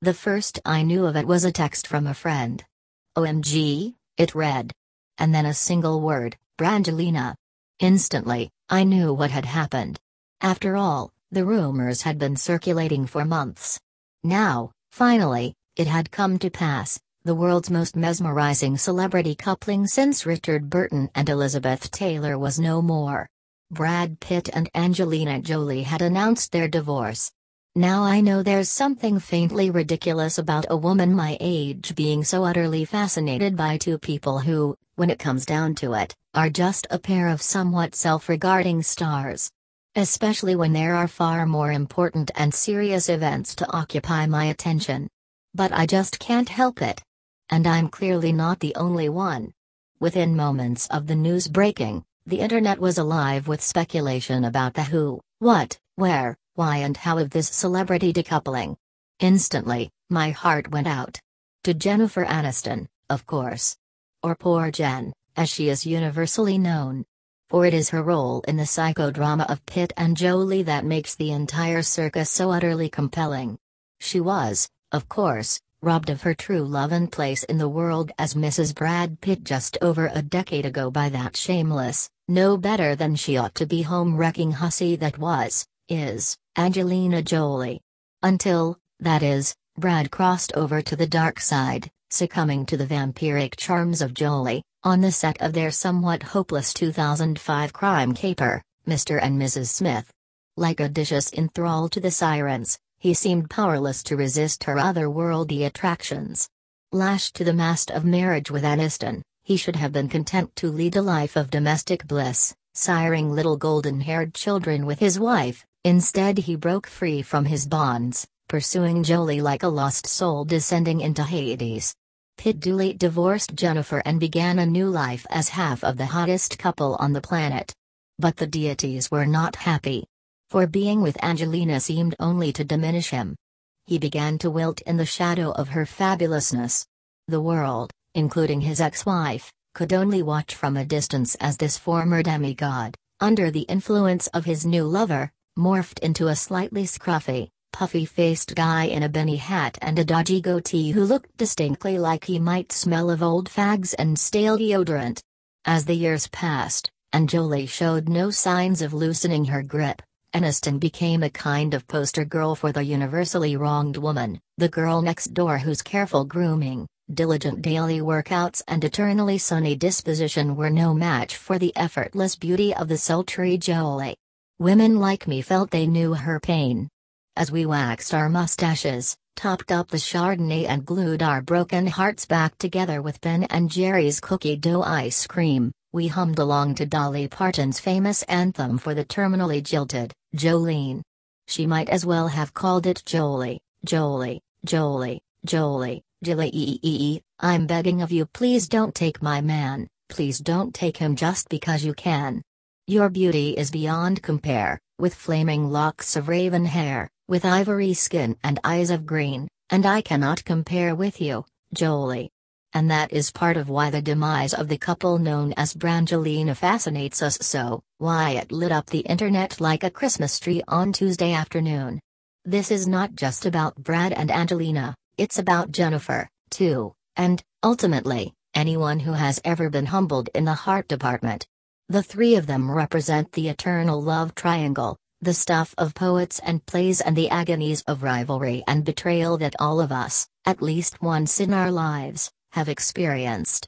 The first I knew of it was a text from a friend. OMG, it read. And then a single word, Brangelina. Instantly, I knew what had happened. After all, the rumors had been circulating for months. Now, finally, it had come to pass, the world's most mesmerizing celebrity coupling since Richard Burton and Elizabeth Taylor was no more. Brad Pitt and Angelina Jolie had announced their divorce. Now I know there's something faintly ridiculous about a woman my age being so utterly fascinated by two people who, when it comes down to it, are just a pair of somewhat self-regarding stars. Especially when there are far more important and serious events to occupy my attention. But I just can't help it. And I'm clearly not the only one. Within moments of the news breaking, the internet was alive with speculation about the who, what, where, why and how of this celebrity decoupling. Instantly, my heart went out. To Jennifer Aniston, of course. Or poor Jen, as she is universally known. For it is her role in the psychodrama of Pitt and Jolie that makes the entire circus so utterly compelling. She was, of course, robbed of her true love and place in the world as Mrs. Brad Pitt just over a decade ago by that shameless, no better than she ought to be home-wrecking hussy that is, Angelina Jolie. Until, that is, Brad crossed over to the dark side, succumbing to the vampiric charms of Jolie, on the set of their somewhat hopeless 2005 crime caper, Mr. and Mrs. Smith. Like Odysseus in thrall to the sirens, he seemed powerless to resist her otherworldly attractions. Lashed to the mast of marriage with Aniston, he should have been content to lead a life of domestic bliss, siring little golden-haired children with his wife. Instead he broke free from his bonds, pursuing Jolie like a lost soul descending into Hades. Pitt duly divorced Jennifer and began a new life as half of the hottest couple on the planet. But the deities were not happy. For being with Angelina seemed only to diminish him. He began to wilt in the shadow of her fabulousness. The world, including his ex-wife, could only watch from a distance as this former demigod, under the influence of his new lover, morphed into a slightly scruffy, puffy-faced guy in a Benny hat and a dodgy goatee who looked distinctly like he might smell of old fags and stale deodorant. As the years passed, and Jolie showed no signs of loosening her grip, Aniston became a kind of poster girl for the universally wronged woman, the girl next door whose careful grooming, diligent daily workouts and eternally sunny disposition were no match for the effortless beauty of the sultry Jolie. Women like me felt they knew her pain. As we waxed our mustaches, topped up the Chardonnay and glued our broken hearts back together with Ben and Jerry's cookie dough ice cream, we hummed along to Dolly Parton's famous anthem for the terminally jilted, Jolene. She might as well have called it Jolie, Jolie, Jolie, Jolie, Jolie. I'm begging of you, please don't take my man, please don't take him just because you can. Your beauty is beyond compare, with flaming locks of raven hair, with ivory skin and eyes of green, and I cannot compare with you, Jolie. And that is part of why the demise of the couple known as Brangelina fascinates us so, why it lit up the internet like a Christmas tree on Tuesday afternoon. This is not just about Brad and Angelina, it's about Jennifer, too, and, ultimately, anyone who has ever been humbled in the heart department. The three of them represent the eternal love triangle, the stuff of poets and plays and the agonies of rivalry and betrayal that all of us, at least once in our lives, have experienced.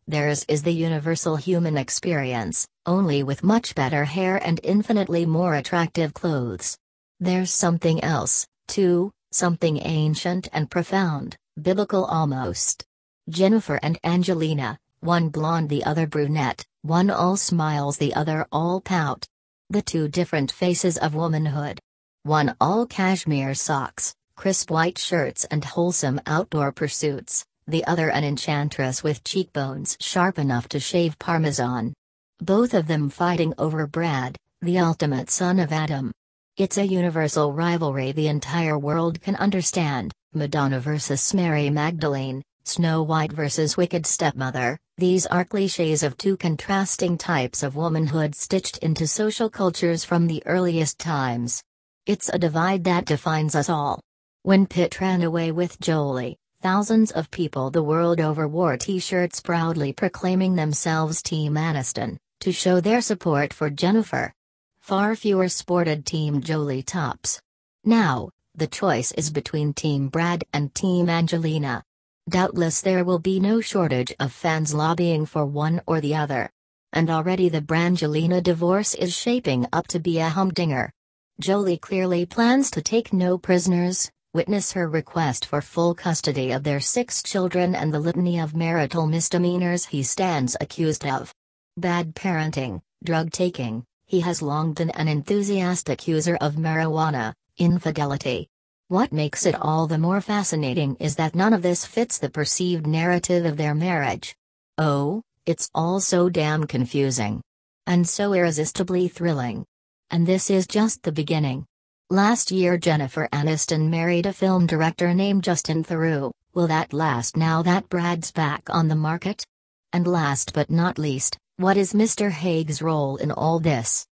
Theirs is the universal human experience, only with much better hair and infinitely more attractive clothes. There's something else, too, something ancient and profound, biblical almost. Jennifer and Angelina, one blonde the other brunette, one all smiles the other all pout. The two different faces of womanhood. One all cashmere socks, crisp white shirts and wholesome outdoor pursuits, the other an enchantress with cheekbones sharp enough to shave parmesan. Both of them fighting over Brad, the ultimate son of Adam. It's a universal rivalry the entire world can understand, Madonna versus Mary Magdalene, Snow White versus Wicked Stepmother. These are clichés of two contrasting types of womanhood stitched into social cultures from the earliest times. It's a divide that defines us all. When Pitt ran away with Jolie, thousands of people the world over wore t-shirts proudly proclaiming themselves Team Aniston, to show their support for Jennifer. Far fewer sported Team Jolie tops. Now, the choice is between Team Brad and Team Angelina. Doubtless there will be no shortage of fans lobbying for one or the other. And already the Brangelina divorce is shaping up to be a humdinger. Jolie clearly plans to take no prisoners. Witness her request for full custody of their 6 children and the litany of marital misdemeanors he stands accused of. Bad parenting, drug taking, he has long been an enthusiastic user of marijuana, infidelity. What makes it all the more fascinating is that none of this fits the perceived narrative of their marriage. Oh, it's all so damn confusing. And so irresistibly thrilling. And this is just the beginning. Last year Jennifer Aniston married a film director named Justin Theroux. Will that last now that Brad's back on the market? And last but not least, what is Mr. Haig's role in all this?